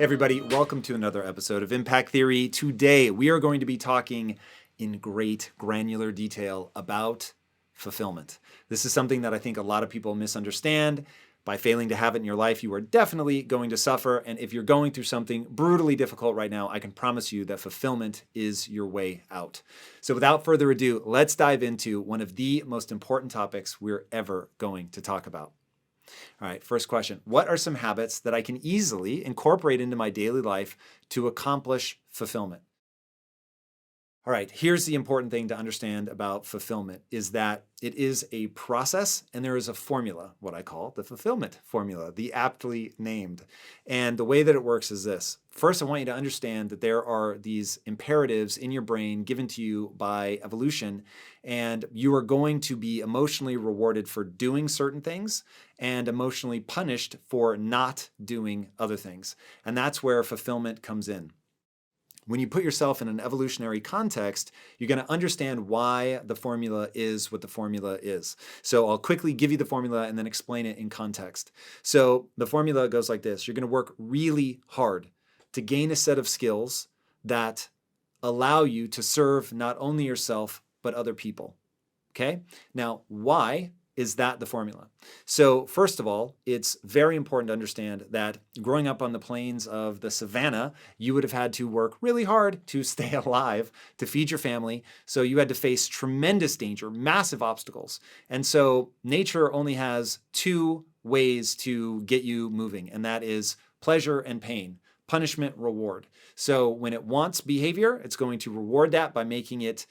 Everybody, welcome to another episode of Impact Theory. Today, we are going to be talking in great granular detail about fulfillment. This is something that I think a lot of people misunderstand. By failing to have it in your life, you are definitely going to suffer. And if you're going through something brutally difficult right now, I can promise you that fulfillment is your way out. So without further ado, let's dive into one of the most important topics we're ever going to talk about. All right, first question. What are some habits that I can easily incorporate into my daily life to accomplish fulfillment? All right, here's the important thing to understand about fulfillment is that it is a process and there is a formula, what I call the fulfillment formula, the aptly named. And the way that it works is this. First, I want you to understand that there are these imperatives in your brain given to you by evolution, and you are going to be emotionally rewarded for doing certain things and emotionally punished for not doing other things. And that's where fulfillment comes in. When you put yourself in an evolutionary context, you're going to understand why the formula is what the formula is. So I'll quickly give you the formula and then explain it in context. So the formula goes like this. You're going to work really hard to gain a set of skills that allow you to serve not only yourself, but other people. Okay? Now, why is that the formula? So first of all, it's very important to understand that growing up on the plains of the savannah, you would have had to work really hard to stay alive, to feed your family. So you had to face tremendous danger, massive obstacles. And so nature only has two ways to get you moving, and that is pleasure and pain. Punishment, reward. So when it wants behavior, it's going to reward that by making it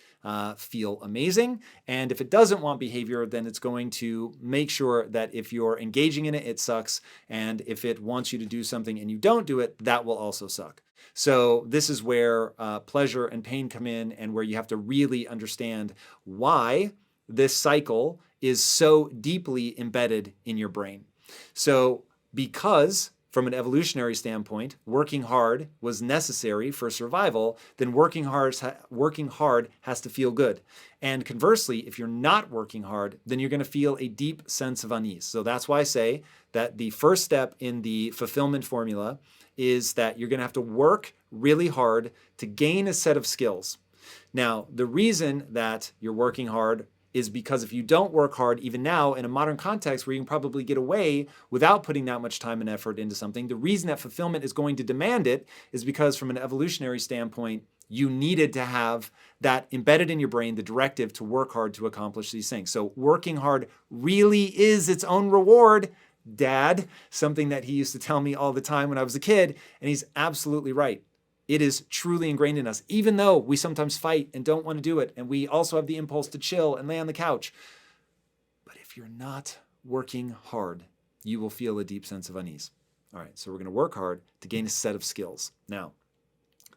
feel amazing. And if it doesn't want behavior, then it's going to make sure that if you're engaging in it, it sucks. And if it wants you to do something and you don't do it, that will also suck. So this is where pleasure and pain come in, and where you have to really understand why this cycle is so deeply embedded in your brain. So because from an evolutionary standpoint, working hard was necessary for survival, then working hard has to feel good. And conversely, if you're not working hard, then you're going to feel a deep sense of unease. So that's why I say that the first step in the fulfillment formula is that you're going to have to work really hard to gain a set of skills. Now, the reason that you're working hard is because if you don't work hard, even now in a modern context where you can probably get away without putting that much time and effort into something, the reason that fulfillment is going to demand it is because from an evolutionary standpoint, you needed to have that embedded in your brain, the directive to work hard to accomplish these things. So working hard really is its own reward, Dad, something that he used to tell me all the time when I was a kid, and he's absolutely right. It is truly ingrained in us, even though we sometimes fight and don't want to do it. And we also have the impulse to chill and lay on the couch. But if you're not working hard, you will feel a deep sense of unease. All right, so we're going to work hard to gain a set of skills. Now,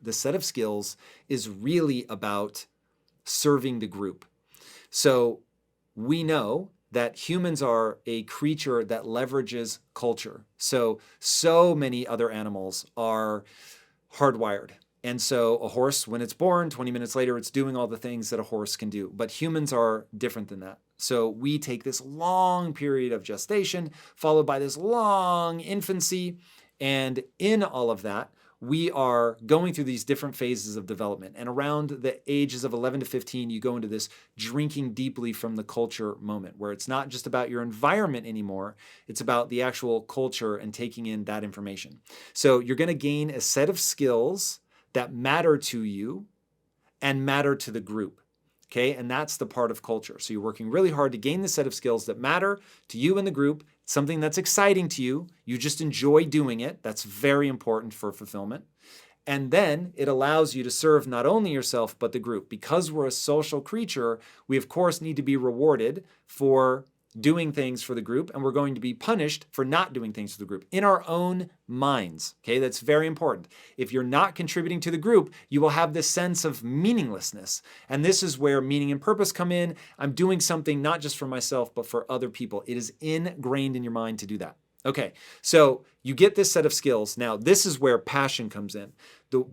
the set of skills is really about serving the group. So we know that humans are a creature that leverages culture. So many other animals are hardwired. And so a horse, when it's born, 20 minutes later, it's doing all the things that a horse can do. But humans are different than that. So we take this long period of gestation, followed by this long infancy. And in all of that, we are going through these different phases of development. And around the ages of 11 to 15, you go into this drinking deeply from the culture moment, where it's not just about your environment anymore, it's about the actual culture and taking in that information. So you're going to gain a set of skills that matter to you and matter to the group. Okay, and that's the part of culture. So you're working really hard to gain the set of skills that matter to you and the group, something that's exciting to you. You just enjoy doing it. That's very important for fulfillment. And then it allows you to serve not only yourself, but the group. Because we're a social creature, we of course need to be rewarded for doing things for the group, and we're going to be punished for not doing things for the group in our own minds. Okay, that's very important. If you're not contributing to the group, you will have this sense of meaninglessness. And this is where meaning and purpose come in. I'm doing something not just for myself, but for other people. It is ingrained in your mind to do that. Okay, so you get this set of skills. Now, this is where passion comes in.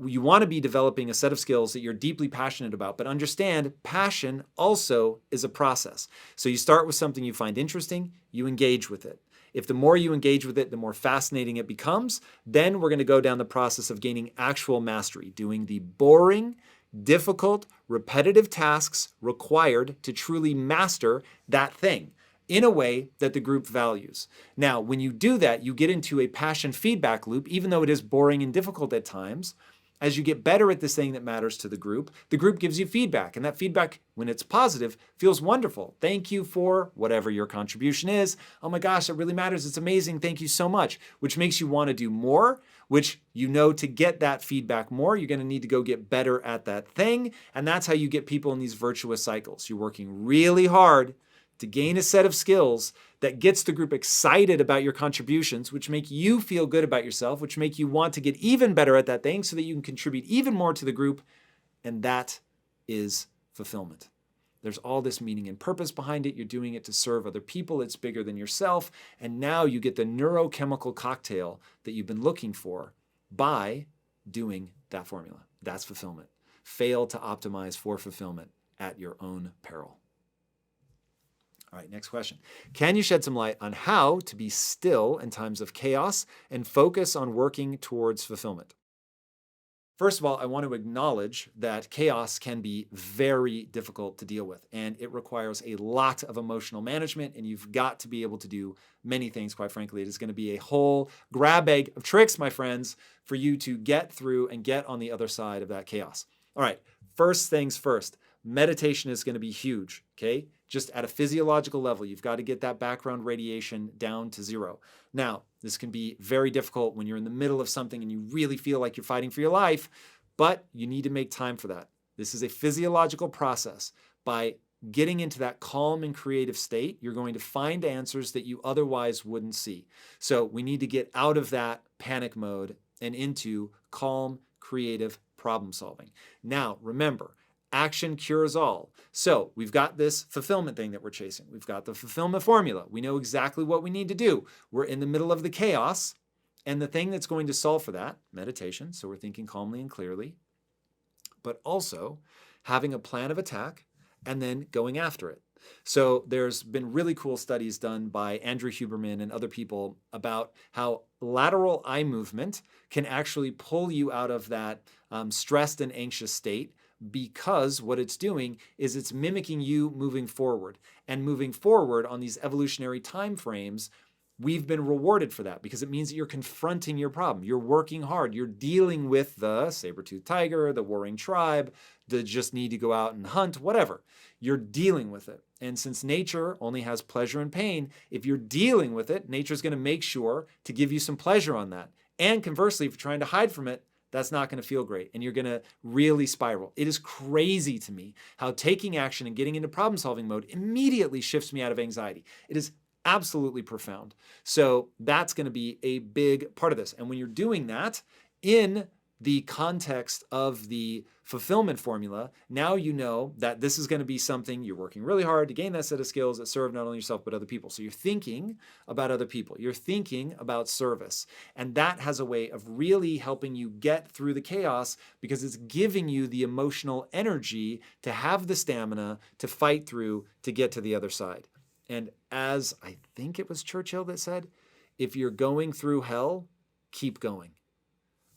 You want to be developing a set of skills that you're deeply passionate about, but understand passion also is a process. So you start with something you find interesting, you engage with it. If the more you engage with it, the more fascinating it becomes, then we're going to go down the process of gaining actual mastery, doing the boring, difficult, repetitive tasks required to truly master that thing in a way that the group values. Now, when you do that, you get into a passion feedback loop, even though it is boring and difficult at times. As you get better at this thing that matters to the group gives you feedback. And that feedback, when it's positive, feels wonderful. Thank you for whatever your contribution is. Oh my gosh, it really matters. It's amazing. Thank you so much. Which makes you want to do more, which you know to get that feedback more, you're going to need to go get better at that thing. And that's how you get people in these virtuous cycles. You're working really hard to gain a set of skills that gets the group excited about your contributions, which make you feel good about yourself, which make you want to get even better at that thing so that you can contribute even more to the group. And that is fulfillment. There's all this meaning and purpose behind it. You're doing it to serve other people. It's bigger than yourself. And now you get the neurochemical cocktail that you've been looking for by doing that formula. That's fulfillment. Fail to optimize for fulfillment at your own peril. All right, next question. Can you shed some light on how to be still in times of chaos and focus on working towards fulfillment? First of all, I want to acknowledge that chaos can be very difficult to deal with, and it requires a lot of emotional management, and you've got to be able to do many things, quite frankly. It is going to be a whole grab bag of tricks, my friends, for you to get through and get on the other side of that chaos. All right, first things first. Meditation is going to be huge, okay? Just at a physiological level, you've got to get that background radiation down to zero. Now, this can be very difficult when you're in the middle of something and you really feel like you're fighting for your life, but you need to make time for that. This is a physiological process. By getting into that calm and creative state, you're going to find answers that you otherwise wouldn't see. So we need to get out of that panic mode and into calm, creative problem solving. Now, remember, action cures all. So we've got this fulfillment thing that we're chasing. We've got the fulfillment formula. We know exactly what we need to do. We're in the middle of the chaos, and the thing that's going to solve for that, meditation, so we're thinking calmly and clearly, but also having a plan of attack and then going after it. So there's been really cool studies done by Andrew Huberman and other people about how lateral eye movement can actually pull you out of that stressed and anxious state, because what it's doing is it's mimicking you moving forward. And moving forward on these evolutionary time frames, we've been rewarded for that because it means that you're confronting your problem. You're working hard. You're dealing with the saber-toothed tiger, the warring tribe, the just need to go out and hunt, whatever. You're dealing with it. And since nature only has pleasure and pain, if you're dealing with it, nature's going to make sure to give you some pleasure on that. And conversely, if you're trying to hide from it, that's not going to feel great, and you're going to really spiral. It is crazy to me how taking action and getting into problem-solving mode immediately shifts me out of anxiety. It is absolutely profound. So that's going to be a big part of this. And when you're doing that in the context of the fulfillment formula, now you know that this is going to be something you're working really hard to gain that set of skills that serve not only yourself but other people. So you're thinking about other people. You're thinking about service. And that has a way of really helping you get through the chaos because it's giving you the emotional energy to have the stamina to fight through to get to the other side. And as I think it was Churchill that said, if you're going through hell, keep going.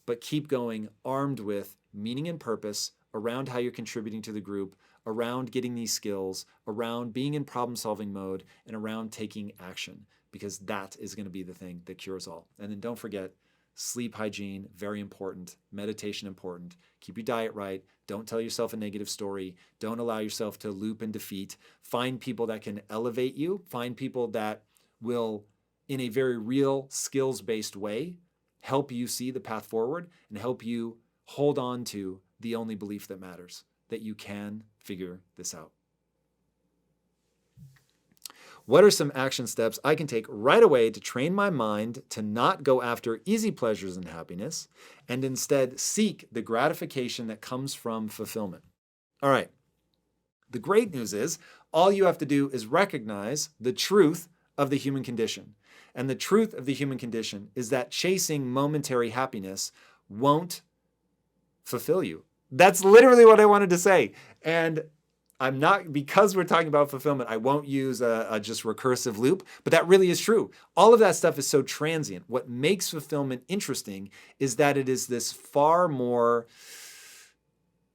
But keep going armed with meaning and purpose around how you're contributing to the group, around getting these skills, around being in problem-solving mode, and around taking action, because that is going to be the thing that cures all. And then don't forget, sleep hygiene, very important. Meditation, important. Keep your diet right. Don't tell yourself a negative story. Don't allow yourself to loop in defeat. Find people that can elevate you. Find people that will, in a very real, skills-based way, help you see the path forward and help you hold on to the only belief that matters, that you can figure this out. What are some action steps I can take right away to train my mind to not go after easy pleasures and happiness and instead seek the gratification that comes from fulfillment? All right. The great news is all you have to do is recognize the truth of the human condition. And the truth of the human condition is that chasing momentary happiness won't fulfill you. That's literally what I wanted to say. And I'm not, because we're talking about fulfillment, I won't use a just recursive loop, but that really is true. All of that stuff is so transient. What makes fulfillment interesting is that it is this far more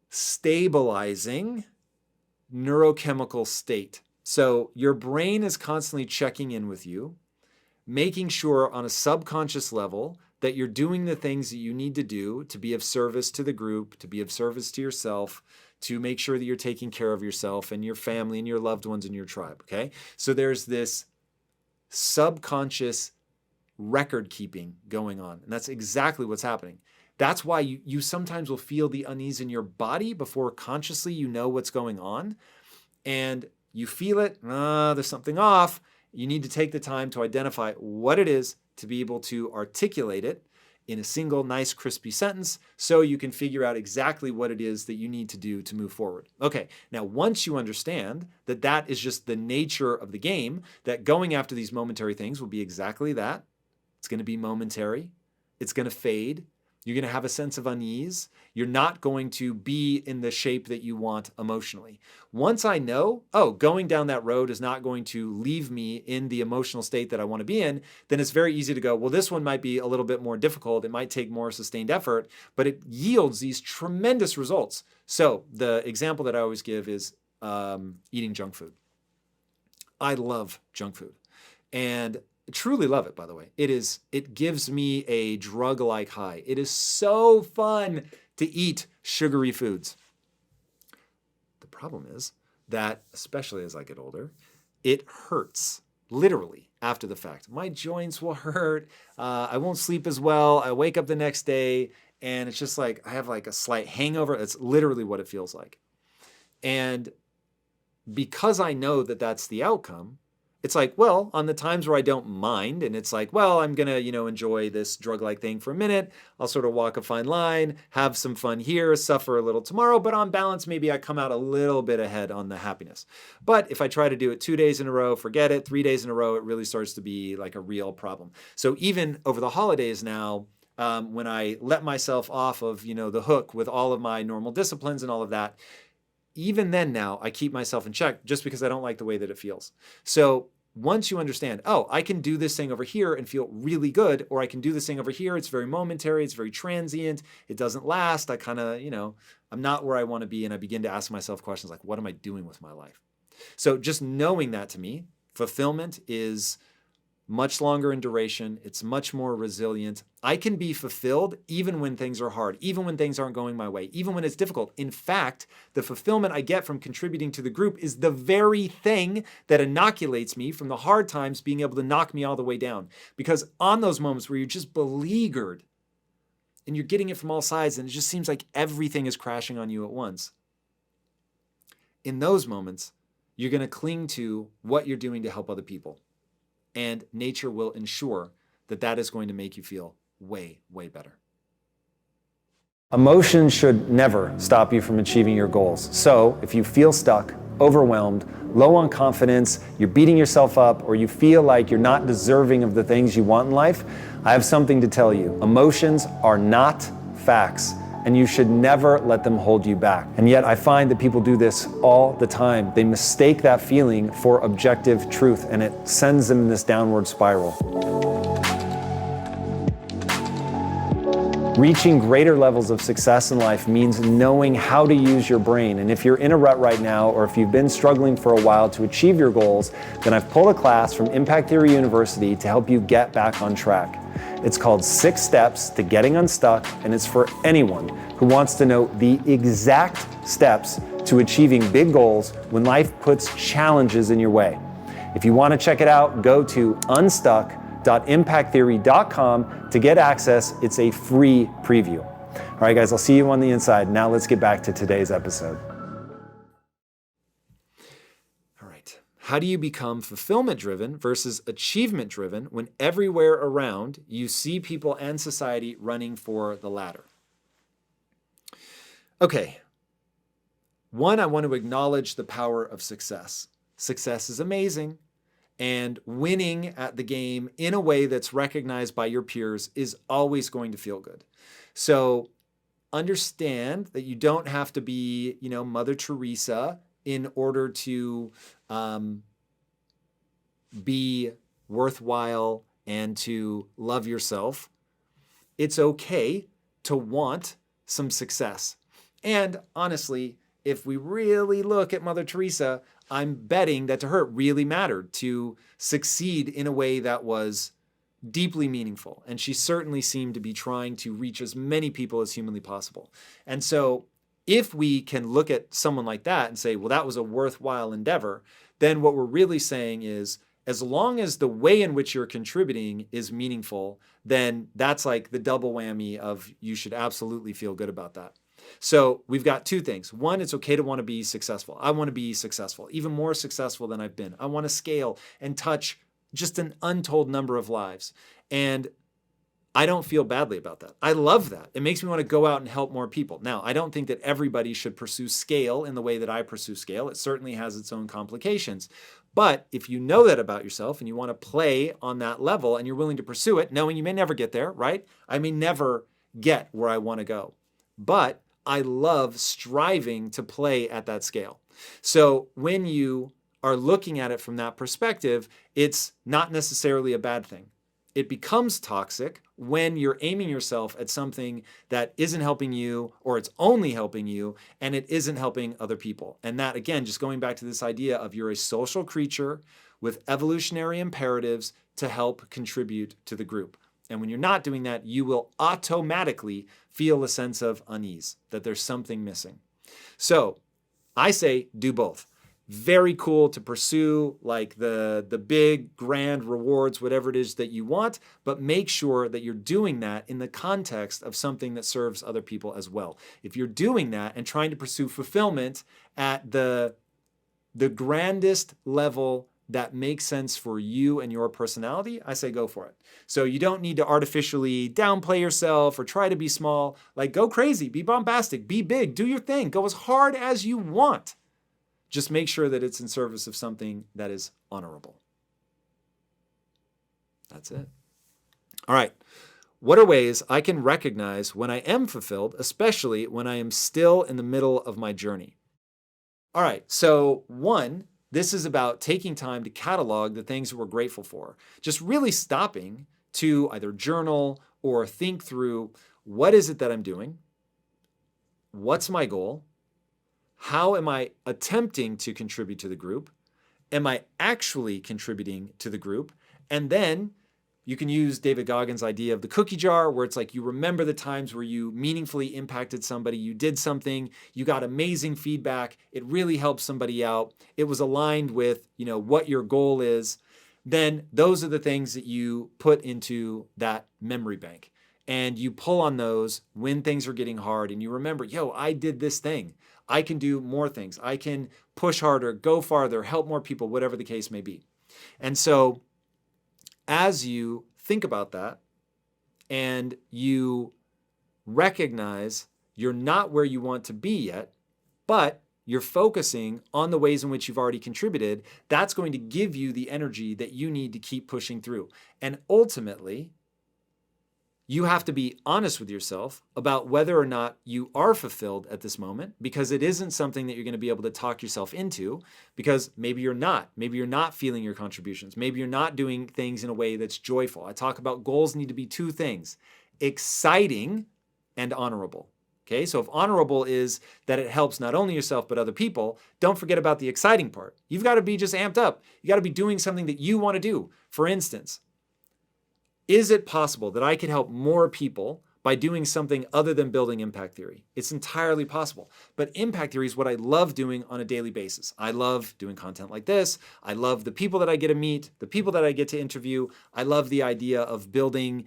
stabilizing neurochemical state. So your brain is constantly checking in with you, making sure on a subconscious level that you're doing the things that you need to do to be of service to the group, to be of service to yourself, to make sure that you're taking care of yourself and your family and your loved ones and your tribe, okay? So there's this subconscious record keeping going on, and that's exactly what's happening. That's why you sometimes will feel the unease in your body before consciously you know what's going on, and you feel it, there's something off. You need to take the time to identify what it is to be able to articulate it in a single, nice, crispy sentence so you can figure out exactly what it is that you need to do to move forward. Okay, now once you understand that that is just the nature of the game, that going after these momentary things will be exactly that. It's going to be momentary. It's going to fade. You're going to have a sense of unease. You're not going to be in the shape that you want emotionally. Once I know, going down that road is not going to leave me in the emotional state that I want to be in, then it's very easy to go, well, this one might be a little bit more difficult. It might take more sustained effort, but it yields these tremendous results. So the example that I always give is eating junk food. I love junk food. And truly love it, by the way. It gives me a drug-like high. It is so fun to eat sugary foods. The problem is that, especially as I get older, it hurts, literally, after the fact. My joints will hurt. I won't sleep as well. I wake up the next day, and it's just like I have like a slight hangover. That's literally what it feels like. And because I know that that's the outcome, it's like, well, on the times where I don't mind, and it's like, well, I'm going to, enjoy this drug-like thing for a minute. I'll sort of walk a fine line, have some fun here, suffer a little tomorrow, but on balance, maybe I come out a little bit ahead on the happiness. But if I try to do it 2 days in a row, forget it, 3 days in a row, it really starts to be like a real problem. So even over the holidays now, when I let myself off of, the hook with all of my normal disciplines and all of that, even then now, I keep myself in check just because I don't like the way that it feels. So once you understand, I can do this thing over here and feel really good, or I can do this thing over here, it's very momentary, it's very transient, it doesn't last, I kind of, I'm not where I want to be, and I begin to ask myself questions like, what am I doing with my life? So just knowing that, to me, fulfillment is much longer in duration. It's much more resilient. I can be fulfilled even when things are hard, even when things aren't going my way, even when it's difficult. In fact, the fulfillment I get from contributing to the group is the very thing that inoculates me from the hard times being able to knock me all the way down. Because on those moments where you're just beleaguered and you're getting it from all sides and it just seems like everything is crashing on you at once, in those moments, you're going to cling to what you're doing to help other people. And nature will ensure that that is going to make you feel way, way better. Emotions should never stop you from achieving your goals. So if you feel stuck, overwhelmed, low on confidence, you're beating yourself up, or you feel like you're not deserving of the things you want in life, I have something to tell you. Emotions are not facts, and you should never let them hold you back. And yet I find that people do this all the time. They mistake that feeling for objective truth, and it sends them in this downward spiral. Reaching greater levels of success in life means knowing how to use your brain. And if you're in a rut right now, or if you've been struggling for a while to achieve your goals, then I've pulled a class from Impact Theory University to help you get back on track. It's called 6 Steps to Getting Unstuck, and it's for anyone who wants to know the exact steps to achieving big goals when life puts challenges in your way. If you want to check it out, go to unstuck.impacttheory.com to get access. It's a free preview. All right, guys, I'll see you on the inside. Now let's get back to today's episode. How do you become fulfillment-driven versus achievement-driven when everywhere around you see people and society running for the latter? Okay. One, I want to acknowledge the power of success. Success is amazing, and winning at the game in a way that's recognized by your peers is always going to feel good. So understand that you don't have to be, Mother Teresa in order to be worthwhile and to love yourself, it's okay to want some success. And honestly, if we really look at Mother Teresa, I'm betting that to her it really mattered to succeed in a way that was deeply meaningful. And she certainly seemed to be trying to reach as many people as humanly possible. And so if we can look at someone like that and say, well, that was a worthwhile endeavor, then what we're really saying is, as long as the way in which you're contributing is meaningful, then that's like the double whammy of you should absolutely feel good about that. So we've got two things. One, it's okay to want to be successful. I want to be successful, even more successful than I've been. I want to scale and touch just an untold number of lives. And I don't feel badly about that. I love that. It makes me want to go out and help more people. Now, I don't think that everybody should pursue scale in the way that I pursue scale. It certainly has its own complications. But if you know that about yourself and you want to play on that level and you're willing to pursue it, knowing you may never get there, right? I may never get where I want to go. But I love striving to play at that scale. So when you are looking at it from that perspective, it's not necessarily a bad thing. It becomes toxic when you're aiming yourself at something that isn't helping you, or it's only helping you and it isn't helping other people. And that, again, just going back to this idea of you're a social creature with evolutionary imperatives to help contribute to the group. And when you're not doing that, you will automatically feel a sense of unease, that there's something missing. So I say do both. Very cool to pursue like the big grand rewards, whatever it is that you want, but make sure that you're doing that in the context of something that serves other people as well. If you're doing that and trying to pursue fulfillment at the grandest level that makes sense for you and your personality, I say go for it. So you don't need to artificially downplay yourself or try to be small. Like, go crazy, be bombastic, be big, do your thing, go as hard as you want. Just make sure that it's in service of something that is honorable. That's it. All right. What are ways I can recognize when I am fulfilled, especially when I am still in the middle of my journey? All right. So one, this is about taking time to catalog the things that we're grateful for. Just really stopping to either journal or think through, what is it that I'm doing? What's my goal? How am I attempting to contribute to the group? Am I actually contributing to the group? And then you can use David Goggins' idea of the cookie jar, where it's like you remember the times where you meaningfully impacted somebody, you did something, you got amazing feedback, it really helped somebody out, it was aligned with, what your goal is. Then those are the things that you put into that memory bank. And you pull on those when things are getting hard and you remember, I did this thing. I can do more things. I can push harder, go farther, help more people, whatever the case may be. And so as you think about that and you recognize you're not where you want to be yet, but you're focusing on the ways in which you've already contributed, that's going to give you the energy that you need to keep pushing through. And ultimately, you have to be honest with yourself about whether or not you are fulfilled at this moment, because it isn't something that you're going to be able to talk yourself into, because maybe you're not. Maybe you're not feeling your contributions. Maybe you're not doing things in a way that's joyful. I talk about goals need to be two things: exciting and honorable. Okay, so if honorable is that it helps not only yourself but other people, don't forget about the exciting part. You've got to be just amped up. You got to be doing something that you want to do. For instance, is it possible that I could help more people by doing something other than building impact theory? It's entirely possible. But impact theory is what I love doing on a daily basis. I love doing content like this. I love the people that I get to meet, the people that I get to interview. I love the idea of building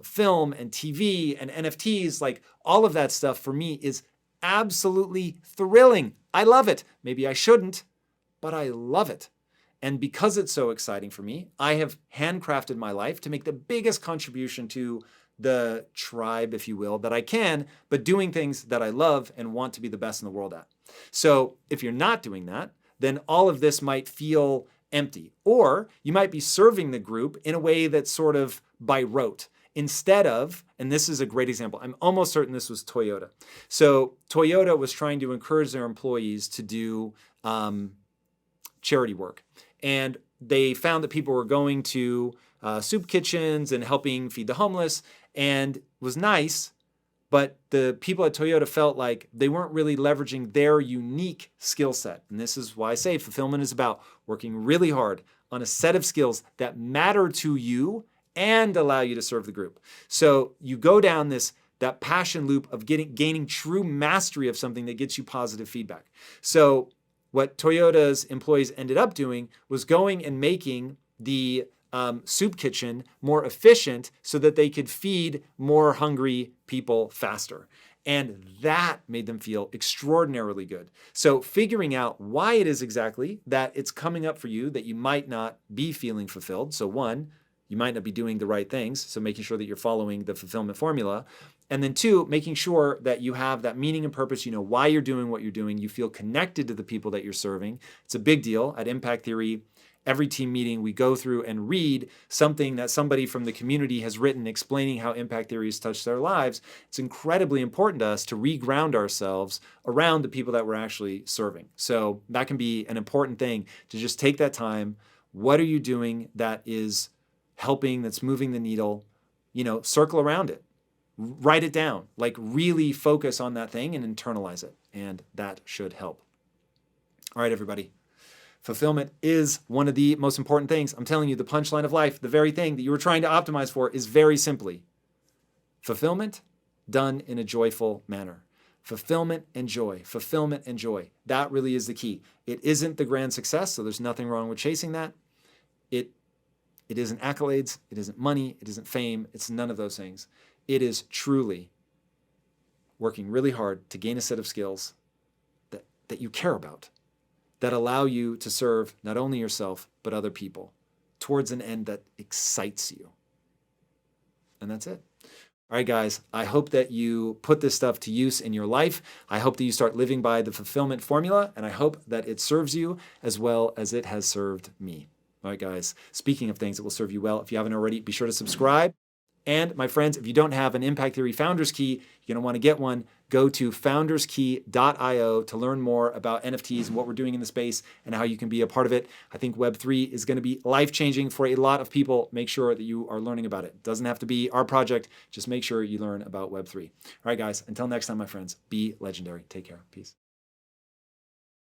film and TV and NFTs. Like, all of that stuff for me is absolutely thrilling. I love it. Maybe I shouldn't, but I love it. And because it's so exciting for me, I have handcrafted my life to make the biggest contribution to the tribe, if you will, that I can, but doing things that I love and want to be the best in the world at. So if you're not doing that, then all of this might feel empty. Or you might be serving the group in a way that's sort of by rote. Instead of, and this is a great example, I'm almost certain this was Toyota. So Toyota was trying to encourage their employees to do charity work. And they found that people were going to soup kitchens and helping feed the homeless, and it was nice, but the people at Toyota felt like they weren't really leveraging their unique skill set. And this is why I say fulfillment is about working really hard on a set of skills that matter to you and allow you to serve the group. So you go down that passion loop of gaining true mastery of something that gets you positive feedback. So what Toyota's employees ended up doing was going and making the soup kitchen more efficient so that they could feed more hungry people faster. And that made them feel extraordinarily good. So figuring out why it is exactly that it's coming up for you that you might not be feeling fulfilled. So one, you might not be doing the right things. So making sure that you're following the fulfillment formula. And then two, making sure that you have that meaning and purpose. You know why you're doing what you're doing. You feel connected to the people that you're serving. It's a big deal. At Impact Theory, every team meeting, we go through and read something that somebody from the community has written explaining how Impact Theory has touched their lives. It's incredibly important to us to reground ourselves around the people that we're actually serving. So that can be an important thing to just take that time. What are you doing that is helping, that's moving the needle? Circle around it. Write it down. Like really focus on that thing and internalize it. And that should help. All right, everybody. Fulfillment is one of the most important things. I'm telling you, the punchline of life, the very thing that you were trying to optimize for is very simply fulfillment done in a joyful manner. Fulfillment and joy, fulfillment and joy. That really is the key. It isn't the grand success, so there's nothing wrong with chasing that. It isn't accolades, it isn't money, it isn't fame, it's none of those things. It is truly working really hard to gain a set of skills that you care about, that allow you to serve not only yourself, but other people towards an end that excites you. And that's it. All right, guys, I hope that you put this stuff to use in your life. I hope that you start living by the fulfillment formula, and I hope that it serves you as well as it has served me. All right, guys, speaking of things that will serve you well, if you haven't already, be sure to subscribe. And my friends, if you don't have an Impact Theory Founders Key, you're going to want to get one. Go to founderskey.io to learn more about NFTs and what we're doing in the space and how you can be a part of it. I think Web3 is going to be life-changing for a lot of people. Make sure that you are learning about it. It doesn't have to be our project. Just make sure you learn about Web3. All right, guys, until next time, my friends, be legendary. Take care. Peace.